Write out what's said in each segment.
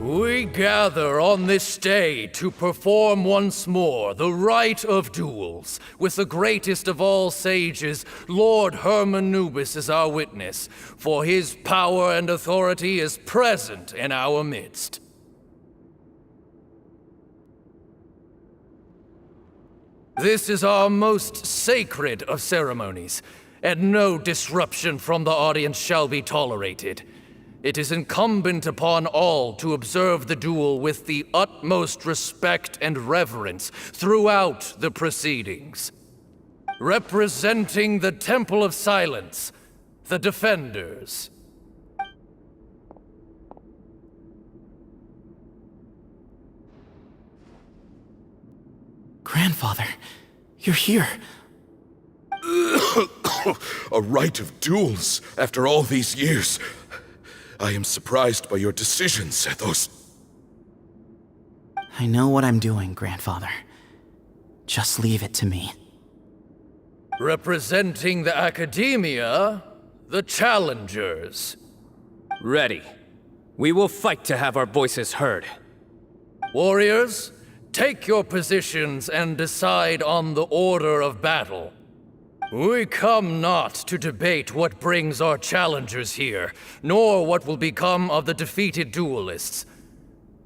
We gather on this day to perform once more the rite of duels, with the greatest of all sages, Lord Hermanubis, as our witness, for his power and authority is present in our midst. This is our most sacred of ceremonies, and no disruption from the audience shall be tolerated. It is incumbent upon all to observe the duel with the utmost respect and reverence throughout the proceedings. Representing the Temple of Silence, the Defenders. Grandfather, you're here. A rite of duels after all these years. I am surprised by your decision, Sethos. I know what I'm doing, Grandfather. Just leave it to me. Representing the Academia, the Challengers. Ready. We will fight to have our voices heard. Warriors, take your positions and decide on the order of battle. We come not to debate what brings our challengers here, nor what will become of the defeated duelists.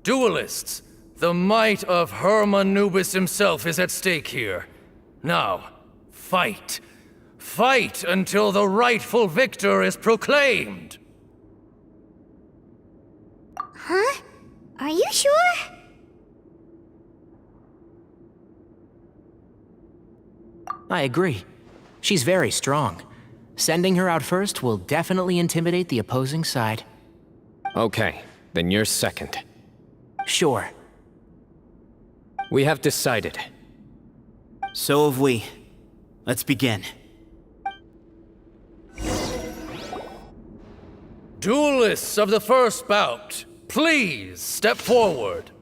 Duelists, the might of Hermanubis himself is at stake here. Now, fight. Fight until the rightful victor is proclaimed! Huh? Are you sure? I agree. She's very strong. Sending her out first will definitely intimidate the opposing side. Okay, then you're second. Sure. We have decided. So have we. Let's begin. Duelists of the first bout, please step forward.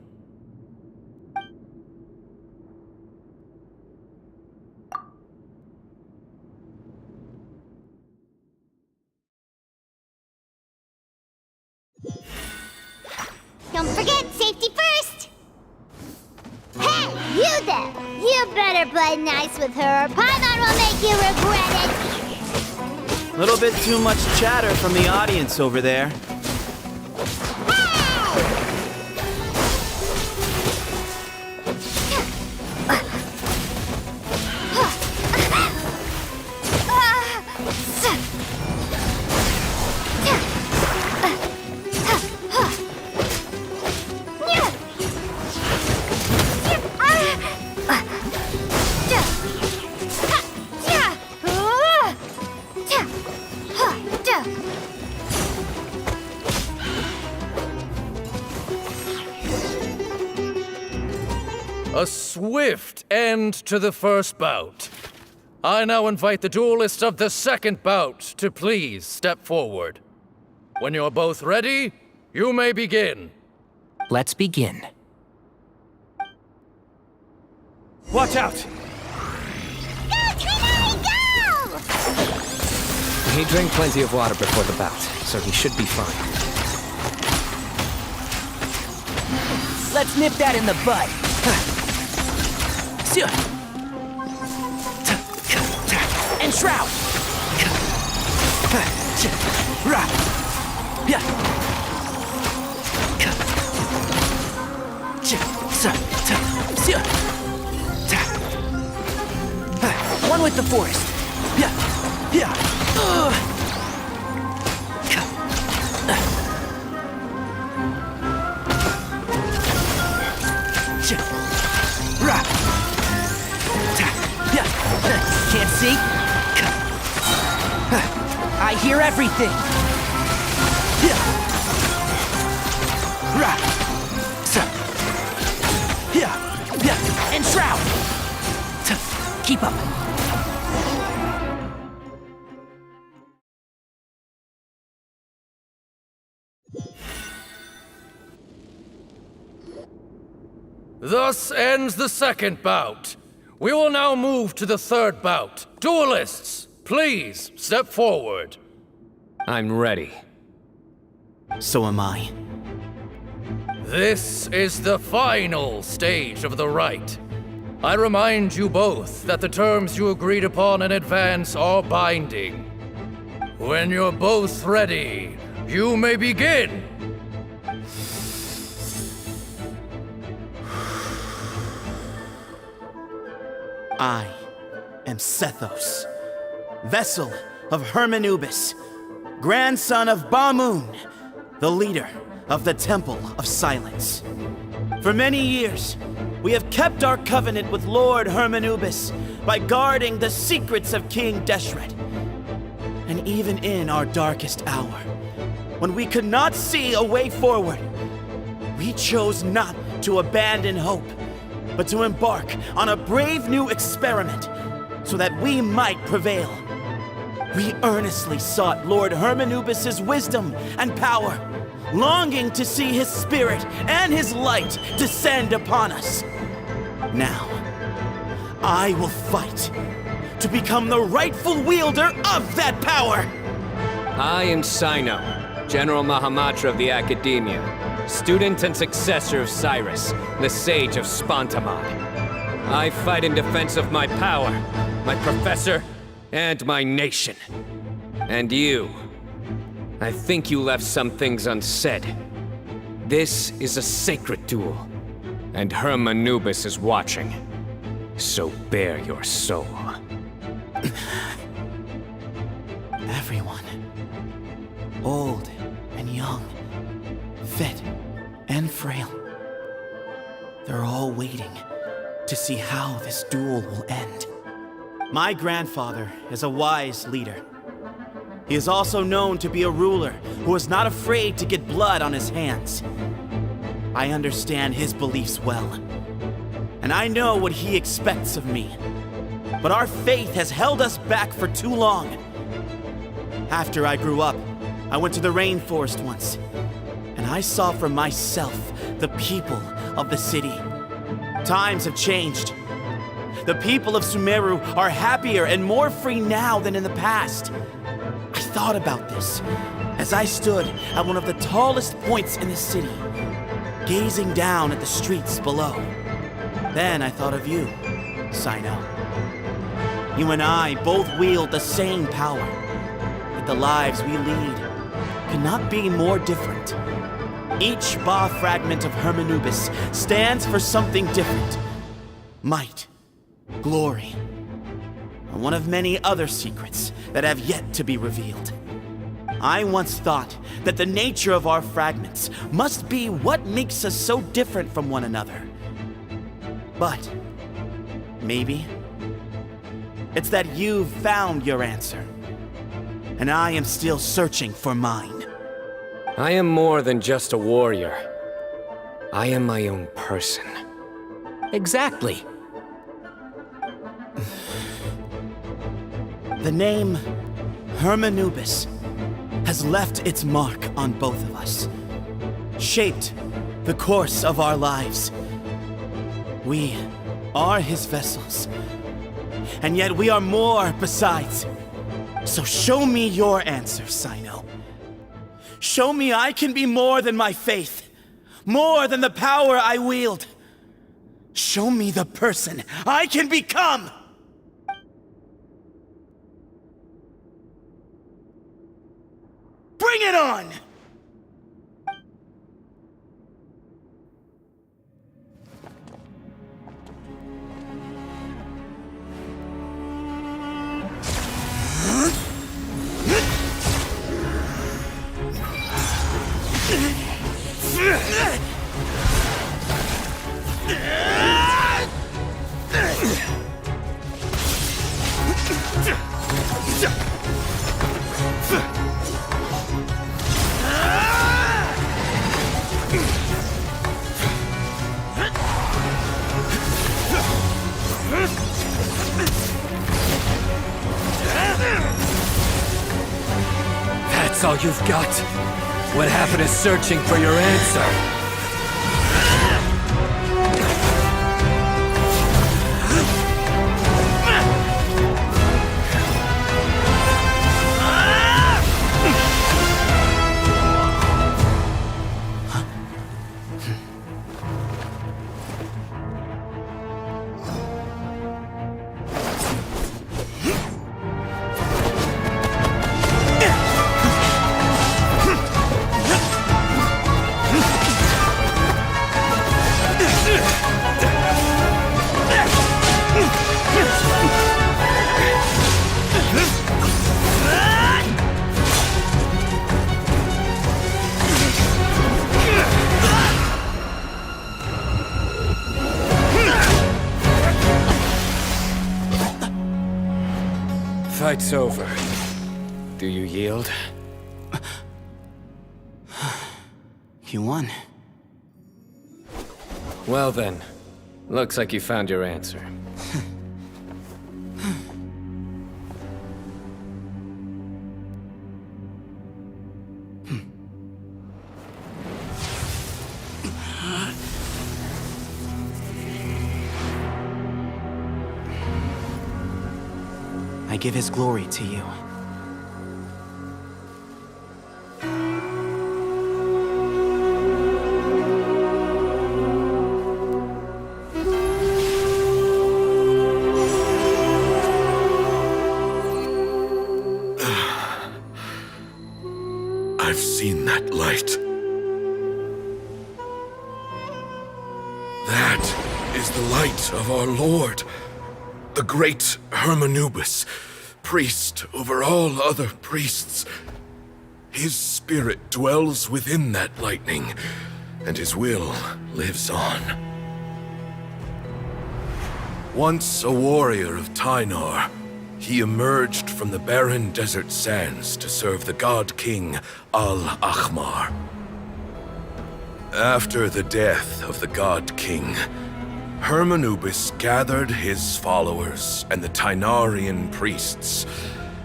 Don't forget, safety first! Hey, you there! You better play nice with her, or Paimon will make you regret it! Little bit too much chatter from the audience over there. A swift end to the first bout. I now invite the duelists of the second bout to please step forward. When you're both ready, you may begin. Let's begin. Watch out! Go, Trinity, go! He drank plenty of water before the bout, so he should be fine. Let's nip that in the bud. And shroud. One with the forest. Can't see? I hear everything. And shroud. Keep up. Thus ends the second bout. We will now move to the third bout. Duelists, please step forward. I'm ready. So am I. This is the final stage of the rite. I remind you both that the terms you agreed upon in advance are binding. When you're both ready, you may begin. I am Sethos, vessel of Hermanubis, grandson of Bamoon, the leader of the Temple of Silence. For many years, we have kept our covenant with Lord Hermanubis by guarding the secrets of King Deshret. And even in our darkest hour, when we could not see a way forward, we chose not to abandon hope, but to embark on a brave new experiment so that we might prevail. We earnestly sought Lord Hermanubis' wisdom and power, longing to see his spirit and his light descend upon us. Now, I will fight to become the rightful wielder of that power! I am Sino, General Mahamatra of the Academia, student and successor of Cyrus, the Sage of Spontamod. I fight in defense of my power, my professor, and my nation. And you. I think you left some things unsaid. This is a sacred duel, and Hermanubis is watching. So bare your soul. Everyone, old and young, fit and frail, they're all waiting to see how this duel will end. My grandfather is a wise leader. He is also known to be a ruler who is not afraid to get blood on his hands. I understand his beliefs well, and I know what he expects of me. But our faith has held us back for too long. After I grew up, I went to the rainforest once, and I saw for myself the people of the city. Times have changed. The people of Sumeru are happier and more free now than in the past. I thought about this as I stood at one of the tallest points in the city, gazing down at the streets below. Then I thought of you, Sino. You and I both wield the same power, yet the lives we lead could not be more different. Each Ba fragment of Hermanubis stands for something different. Might, glory, and one of many other secrets that have yet to be revealed. I once thought that the nature of our fragments must be what makes us so different from one another. But maybe it's that you've found your answer, and I am still searching for mine. I am more than just a warrior. I am my own person. Exactly. The name Hermanubis has left its mark on both of us, shaped the course of our lives. We are his vessels, and yet we are more besides. So show me your answer, Sino. Show me I can be more than my faith, more than the power I wield. Show me the person I can become! Bring it on! That's all you've got? What happened to searching for your answer? Fight's over. Do you yield? You won. Well then, looks like you found your answer. I give his glory to you. I've seen that light. That is the light of our Lord, the great Hermanubis, priest over all other priests. His spirit dwells within that lightning, and his will lives on. Once a warrior of Tynar, he emerged from the barren desert sands to serve the god king Al-Ahmar. After the death of the god king, Hermanubis gathered his followers and the Tynarian priests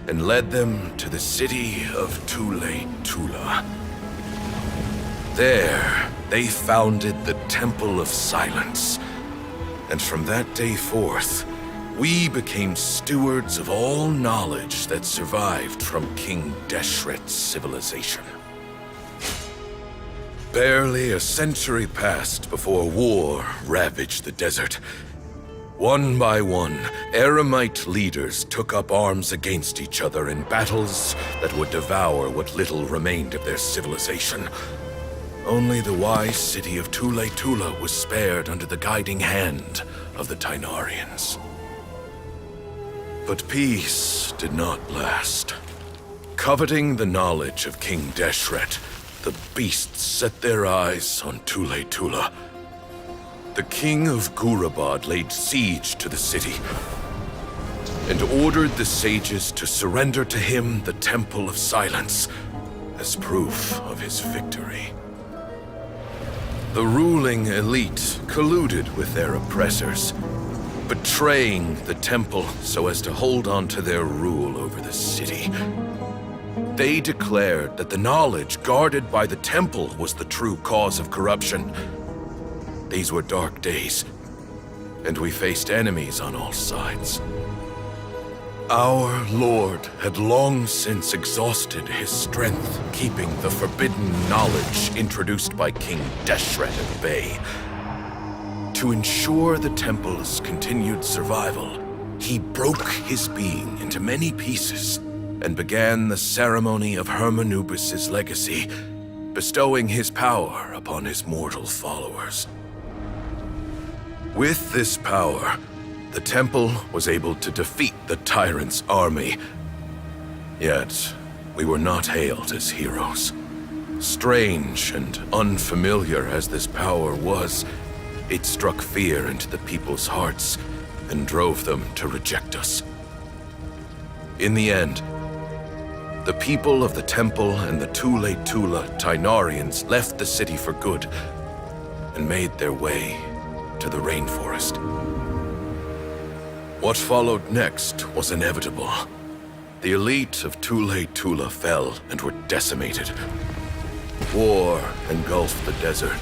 and led them to the city of Tule-Tula. There, they founded the Temple of Silence, and from that day forth, we became stewards of all knowledge that survived from King Deshret's civilization. Barely a century passed before war ravaged the desert. One by one, Eremite leaders took up arms against each other in battles that would devour what little remained of their civilization. Only the wise city of Tule-Tula was spared under the guiding hand of the Tynarians. But peace did not last. Coveting the knowledge of King Deshret, the beasts set their eyes on Tule-Tula. The king of Gurabad laid siege to the city and ordered the sages to surrender to him the Temple of Silence as proof of his victory. The ruling elite colluded with their oppressors, betraying the temple so as to hold on to their rule over the city. They declared that the knowledge guarded by the temple was the true cause of corruption. These were dark days, and we faced enemies on all sides. Our Lord had long since exhausted his strength, keeping the forbidden knowledge introduced by King Deshret at bay. To ensure the temple's continued survival, he broke his being into many pieces and began the ceremony of Hermanubis' legacy, bestowing his power upon his mortal followers. With this power, the temple was able to defeat the tyrant's army. Yet, we were not hailed as heroes. Strange and unfamiliar as this power was, it struck fear into the people's hearts and drove them to reject us. In the end, the people of the temple and the Tule Tula Tainarians left the city for good and made their way to the rainforest. What followed next was inevitable. The elite of Tule Tula fell and were decimated. War engulfed the desert.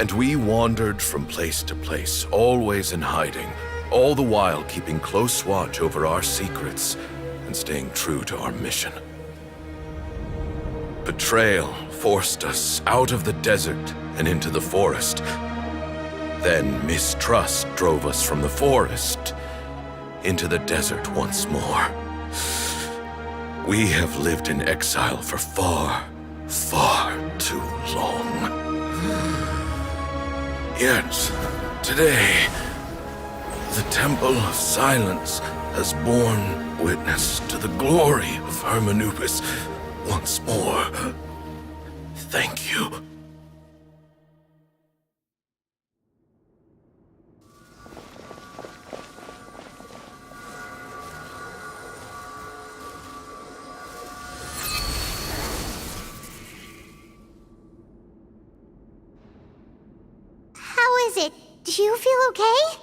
And we wandered from place to place, always in hiding, all the while keeping close watch over our secrets and staying true to our mission. Betrayal forced us out of the desert and into the forest. Then mistrust drove us from the forest into the desert once more. We have lived in exile for far, far too long. Yet, today, the Temple of Silence has borne witness to the glory of Hermanubis once more. Thank you. How is it? Do you feel okay?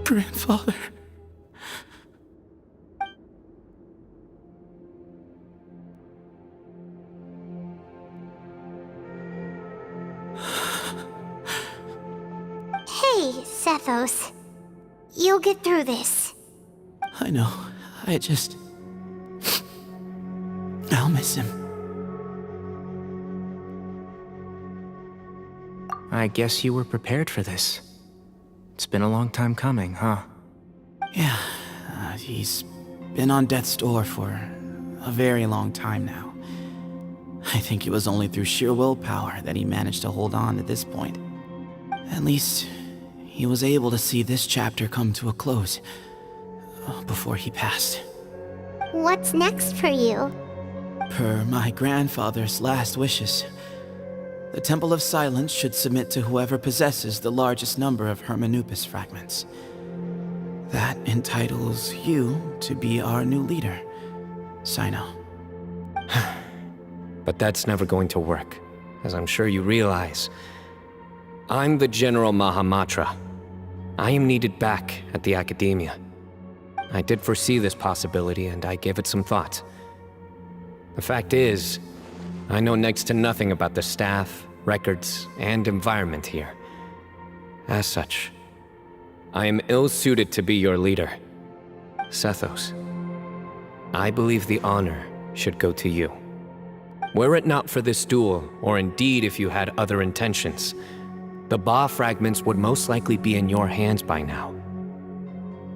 Grandfather. Hey, Sethos. You'll get through this. I know. I'll miss him. I guess you were prepared for this. It's been a long time coming, huh? Yeah, he's been on death's door for a very long time now. I think it was only through sheer willpower that he managed to hold on to this point. At least, he was able to see this chapter come to a close before he passed. What's next for you? Per my grandfather's last wishes, the Temple of Silence should submit to whoever possesses the largest number of Hermanubis fragments. That entitles you to be our new leader, Sino. But that's never going to work, as I'm sure you realize. I'm the General Mahamatra. I am needed back at the Academia. I did foresee this possibility, and I gave it some thought. The fact is, I know next to nothing about the staff, records, and environment here. As such, I am ill-suited to be your leader. Sethos, I believe the honor should go to you. Were it not for this duel, or indeed if you had other intentions, the Ba fragments would most likely be in your hands by now.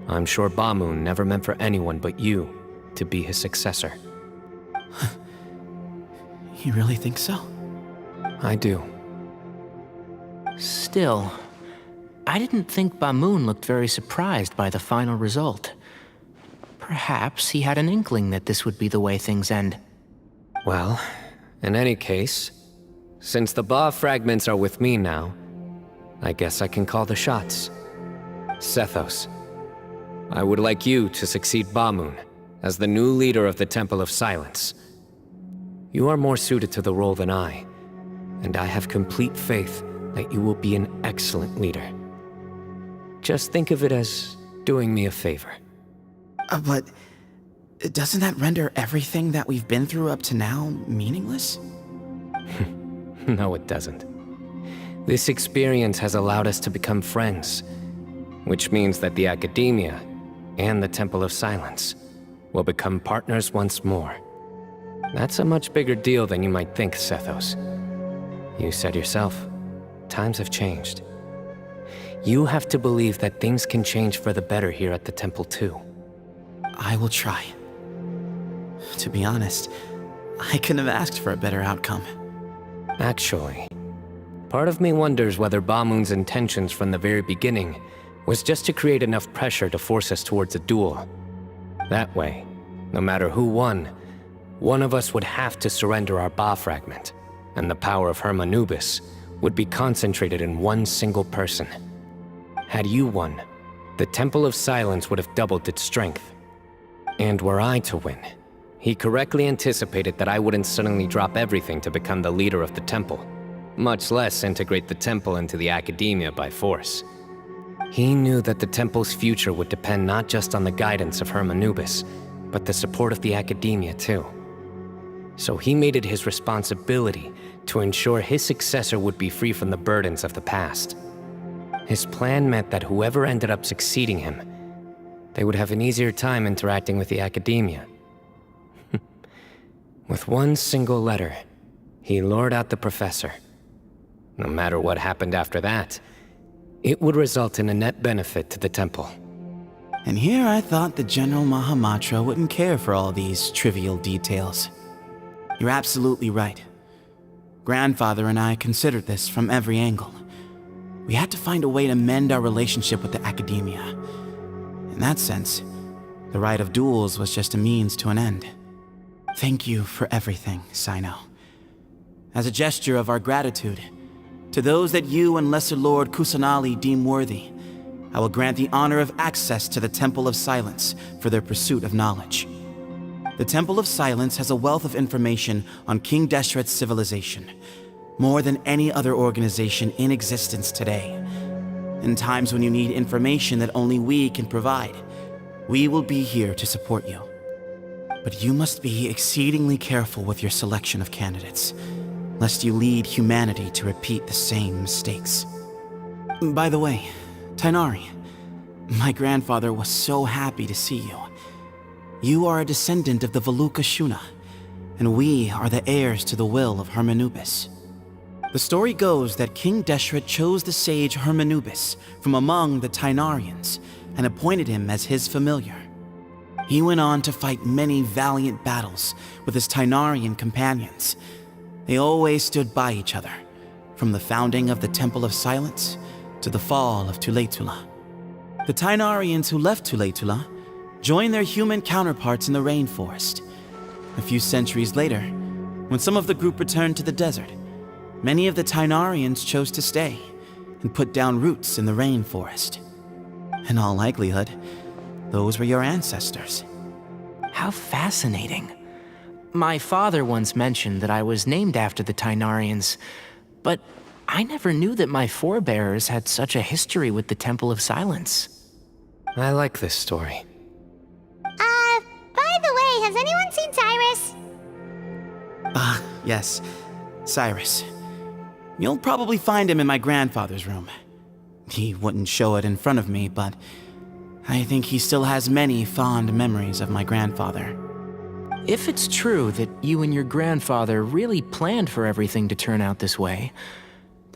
I'm sure Ba-Moon never meant for anyone but you to be his successor. You really think so? I do. Still, I didn't think Ba-Moon looked very surprised by the final result. Perhaps he had an inkling that this would be the way things end. Well, in any case, since the Ba fragments are with me now, I guess I can call the shots. Sethos, I would like you to succeed Ba-Moon as the new leader of the Temple of Silence. You are more suited to the role than I, and I have complete faith that you will be an excellent leader. Just think of it as doing me a favor. But doesn't that render everything that we've been through up to now meaningless? No, it doesn't. This experience has allowed us to become friends, which means that the Academia and the Temple of Silence will become partners once more. That's a much bigger deal than you might think, Sethos. You said yourself, times have changed. You have to believe that things can change for the better here at the Temple too. I will try. To be honest, I couldn't have asked for a better outcome. Actually, part of me wonders whether Ba-Moon's intentions from the very beginning was just to create enough pressure to force us towards a duel. That way, no matter who won, one of us would have to surrender our Ba fragment, and the power of Hermanubis would be concentrated in one single person. Had you won, the Temple of Silence would have doubled its strength. And were I to win, he correctly anticipated that I wouldn't suddenly drop everything to become the leader of the temple, much less integrate the temple into the Academia by force. He knew that the temple's future would depend not just on the guidance of Hermanubis, but the support of the Academia too. So he made it his responsibility to ensure his successor would be free from the burdens of the past. His plan meant that whoever ended up succeeding him, they would have an easier time interacting with the Academia. With one single letter, he lured out the professor. No matter what happened after that, it would result in a net benefit to the temple. And here I thought the General Mahamatra wouldn't care for all these trivial details. You're absolutely right. Grandfather and I considered this from every angle. We had to find a way to mend our relationship with the Academia. In that sense, the right of duels was just a means to an end. Thank you for everything, Sino. As a gesture of our gratitude, to those that you and Lesser Lord Kusanali deem worthy, I will grant the honor of access to the Temple of Silence for their pursuit of knowledge. The Temple of Silence has a wealth of information on King Deshret's civilization, more than any other organization in existence today. In times when you need information that only we can provide, we will be here to support you. But you must be exceedingly careful with your selection of candidates, lest you lead humanity to repeat the same mistakes. By the way, Tainari, my grandfather was so happy to see you. You are a descendant of the Veluca Shuna, and we are the heirs to the will of Hermanubis. The story goes that King Deshret chose the sage Hermanubis from among the Tainarians and appointed him as his familiar. He went on to fight many valiant battles with his Tainarian companions. They always stood by each other, from the founding of the Temple of Silence to the fall of Tuletula. The Tainarians who left Tuletula joined their human counterparts in the rainforest. A few centuries later, when some of the group returned to the desert, many of the Tainarians chose to stay and put down roots in the rainforest. In all likelihood, those were your ancestors. How fascinating. My father once mentioned that I was named after the Tainarians, but I never knew that my forebears had such a history with the Temple of Silence. I like this story. By the way, has anyone seen Cyrus? Yes, Cyrus. You'll probably find him in my grandfather's room. He wouldn't show it in front of me, but I think he still has many fond memories of my grandfather. If it's true that you and your grandfather really planned for everything to turn out this way,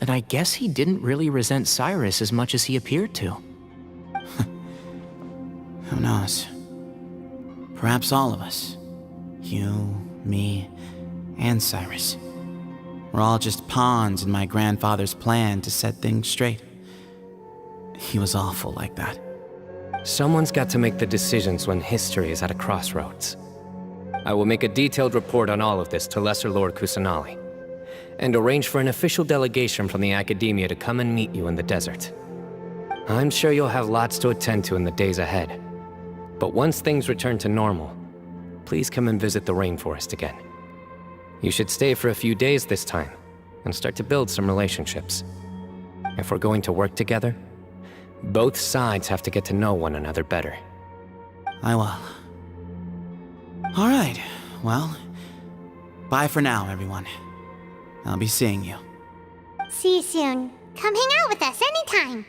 then I guess he didn't really resent Cyrus as much as he appeared to. Who knows? Perhaps all of us. You, me, and Cyrus. We're all just pawns in my grandfather's plan to set things straight. He was awful like that. Someone's got to make the decisions when history is at a crossroads. I will make a detailed report on all of this to Lesser Lord Kusanali, and arrange for an official delegation from the Academia to come and meet you in the desert. I'm sure you'll have lots to attend to in the days ahead. But once things return to normal, please come and visit the rainforest again. You should stay for a few days this time, and start to build some relationships. If we're going to work together, both sides have to get to know one another better. I will. All right, well, bye for now, everyone. I'll be seeing you. See you soon. Come hang out with us anytime.